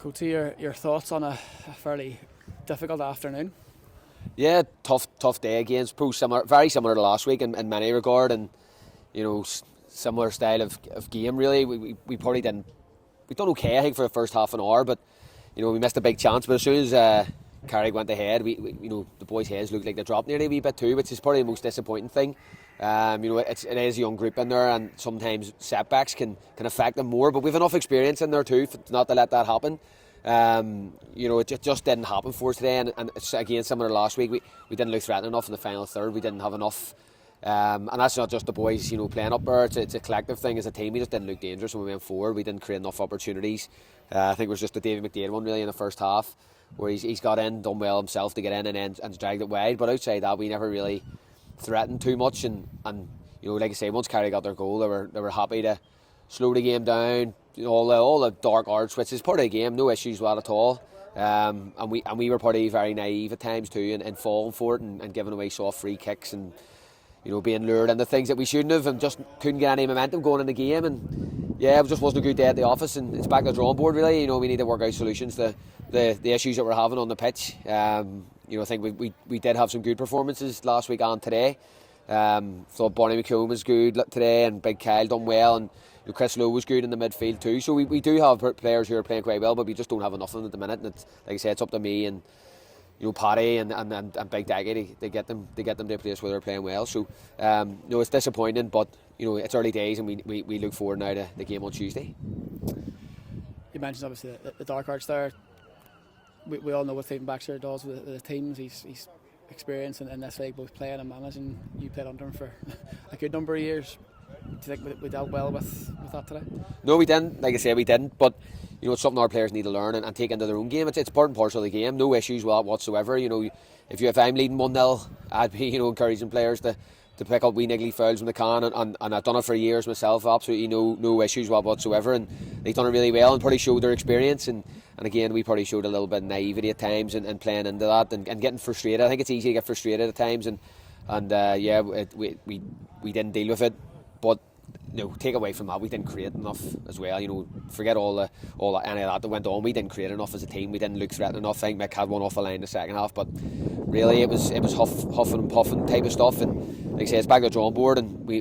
Coatsy, your thoughts on a fairly difficult afternoon? Yeah, tough day again. Suppose very similar to last week in many regard, and similar style of game really. We probably didn't. We done okay, I think, for the first half an hour, but we missed a big chance. But as soon as Carrick went ahead, we the boys' heads looked like they dropped nearly a wee bit too, which is probably the most disappointing thing. It is a young group in there, and sometimes setbacks can affect them more. But we've enough experience in there too not to let that happen. It just didn't happen for us today, and it's again similar to last week. We didn't look threatening enough in the final third. We didn't have enough, and that's not just the boys playing up there. It's a collective thing as a team. We just didn't look dangerous when we went forward. We didn't create enough opportunities. I think it was just the David McDade one really in the first half, where he's got in, done well himself to get in and dragged it wide. But outside that, we never really threatened too much. And like I say, once Carrick got their goal, they were happy to slow the game down. All the dark arts, which is part of the game, no issues with that at all. And we were probably very naive at times too, and falling for it and giving away soft free kicks and being lured into things that we shouldn't have, and just couldn't get any momentum going in the game. And yeah, it just wasn't a good day at the office, and it's back to the drawing board really. We need to work out solutions to the issues that we're having on the pitch. I think we did have some good performances last week and today. Thought Bonnie McComb was good today, and Big Kyle done well, and Chris Lowe was good in the midfield too. So we do have players who are playing quite well, but we just don't have enough of them at the minute. And it's, like I say, it's up to me and Paddy and Big Daggy to get them to a place where they're playing well. So it's disappointing, but it's early days, and we look forward now to the game on Tuesday. You mentioned obviously the dark arts there. We all know what Stephen Baxter does with the teams. He's experienced in this league, both playing and managing. You played under him for a good number of years. Do you think we dealt well with that today? No, we didn't. Like I say, we didn't. But it's something our players need to learn and take into their own game. It's part and parcel of the game. No issues with that whatsoever. If I'm leading 1-0, I'd be encouraging players to pick up wee niggly fouls when they can, and I've done it for years myself. Absolutely no issues with whatsoever, and they've done it really well and probably showed their experience. And again, we probably showed a little bit of naivety at times and playing into that and getting frustrated. I think it's easy to get frustrated at times, and we didn't deal with it. But take away from that, we didn't create enough as well. Forget any of that went on. We didn't create enough as a team. We didn't look threatening enough. I think Mick had one off the line in the second half, but really it was huffing and puffing type of stuff. And like I say, it's back to the drawing board, and we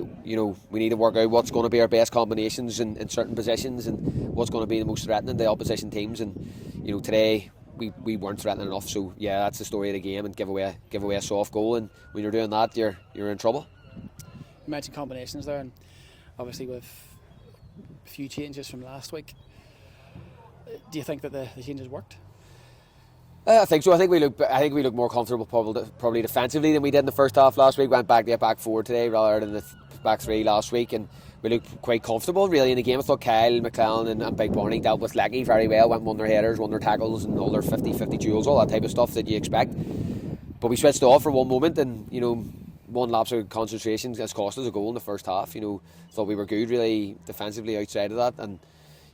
need to work out what's going to be our best combinations in certain positions and what's going to be the most threatening to the opposition teams. And today we weren't threatening enough. So yeah, that's the story of the game, and give away a soft goal, and when you're doing that, you're in trouble. You mentioned combinations there, and obviously with a few changes from last week, do you think that the changes worked? I think so. I think we look more comfortable probably defensively than we did in the first half last week. Went back to back four today rather than the back three last week, and we looked quite comfortable really in the game. I thought Kyle, McClellan and Big Barney dealt with Lecky very well, won their headers, won their tackles and all their 50-50 duels, all that type of stuff that you expect. But we switched off for one moment, and one lapse of concentration has cost us a goal in the first half. Thought we were good really defensively outside of that, and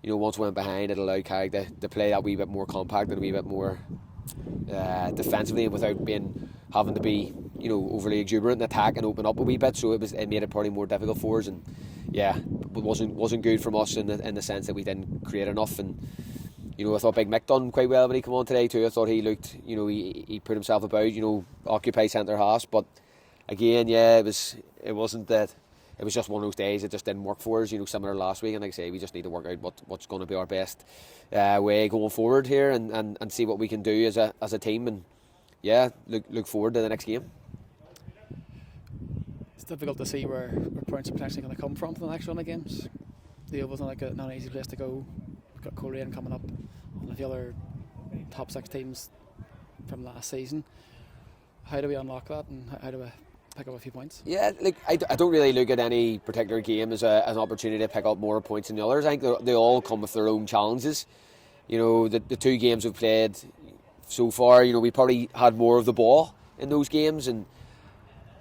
once we went behind, it allowed Carrick to play that wee bit more compact and a wee bit more defensively, and without having to be overly exuberant in attack and open up a wee bit. So it made it probably more difficult for us, and yeah, it wasn't good from us in the sense that we didn't create enough. And I thought Big Mick done quite well when he came on today too. I thought he looked, he put himself about, occupy centre half, but again, yeah, it wasn't that. It was just one of those days. It just didn't work for us, similar to last week. And like I say, we just need to work out what's going to be our best way going forward here, and see what we can do as a team. And yeah, look forward to the next game. It's difficult to see where points are potentially going to come from for the next run of games. The Oval's not an easy place to go. We've got Colin coming up, one of the other top 6 teams from last season. How do we unlock that, and how do we pick up a few points? Yeah, I don't really look at any particular game as an opportunity to pick up more points than the others. I think they all come with their own challenges. The 2 games we've played so far, we probably had more of the ball in those games, and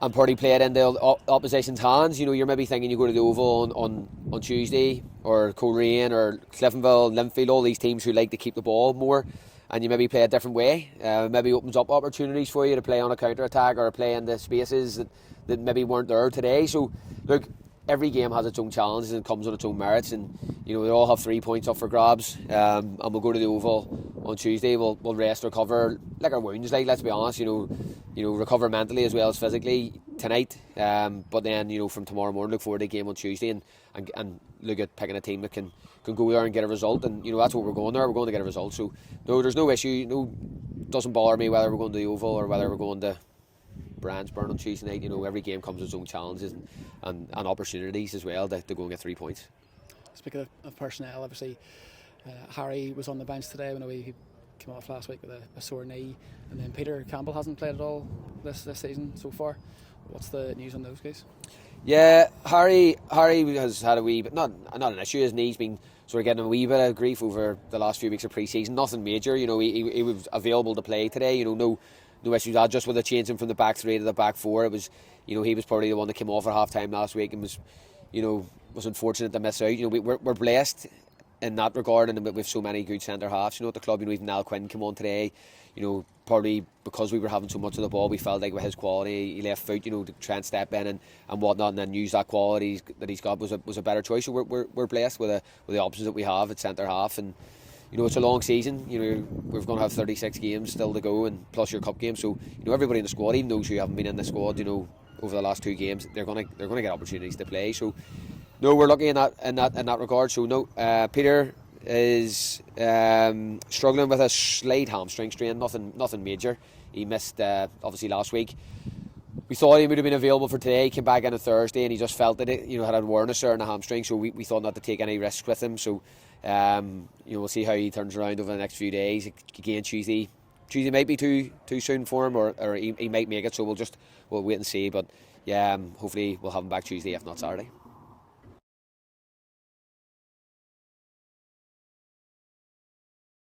probably played into opposition's hands. You're maybe thinking you go to the Oval on Tuesday, or Coleraine or Cliftonville, Linfield, all these teams who like to keep the ball more, and you maybe play a different way. Maybe opens up opportunities for you to play on a counter-attack or play in the spaces that maybe weren't there today. So look, every game has its own challenges and comes with its own merits, and you know they all have 3 points up for grabs. And we'll go to the Oval on Tuesday. We'll rest, recover, like our wounds. Like, let's be honest, you know, recover mentally as well as physically tonight. But then, you know, from tomorrow morning, look forward to the game on Tuesday and look at picking a team that can go there and get a result. And you know that's what we're going there. We're going to get a result. So no, there's no issue. No, doesn't bother me whether we're going to the Oval or whether we're going to Brandsburn on Tuesday night. You know, every game comes with its own challenges and opportunities as well to go and get 3 points. Speaking of personnel, obviously Harry was on the bench today. I know he came off last week with a sore knee, and then Peter Campbell hasn't played at all this season so far. What's the news on those guys? Yeah, Harry has had a wee bit, not an issue. His knee's been sort of getting a wee bit of grief over the last few weeks of pre-season. Nothing major, you know. He was available to play today. You know, no issues. Just with the changing from the back three to the back four, it was, you know, he was probably the one that came off at half time last week and was, you know, was unfortunate to miss out. You know, we're blessed in that regard, and with so many good centre halves, you know, at the club. You know, even Al Quinn came on today. You know, probably because we were having so much of the ball, we felt like with his quality, he left foot, you know, to try and step in and whatnot, and then use that quality that he's got was a better choice. So we're blessed with the options that we have at centre half, and you know it's a long season. You know, we're going to have 36 games still to go, and plus your cup game. So you know everybody in the squad, even those who haven't been in the squad, you know, over the last 2 games, they're going to get opportunities to play. So no, we're lucky in that regard. So no, Peter is struggling with a slight hamstring strain, nothing major. He missed obviously last week. We thought he would have been available for today. He came back in on Thursday and he just felt that it, you know, had awareness there in the hamstring, so we thought not to take any risks with him. So you know, we'll see how he turns around over the next few days. Again, Tuesday might be too soon for him, or he might make it, so we'll wait and see. But yeah, hopefully we'll have him back Tuesday, if not Saturday.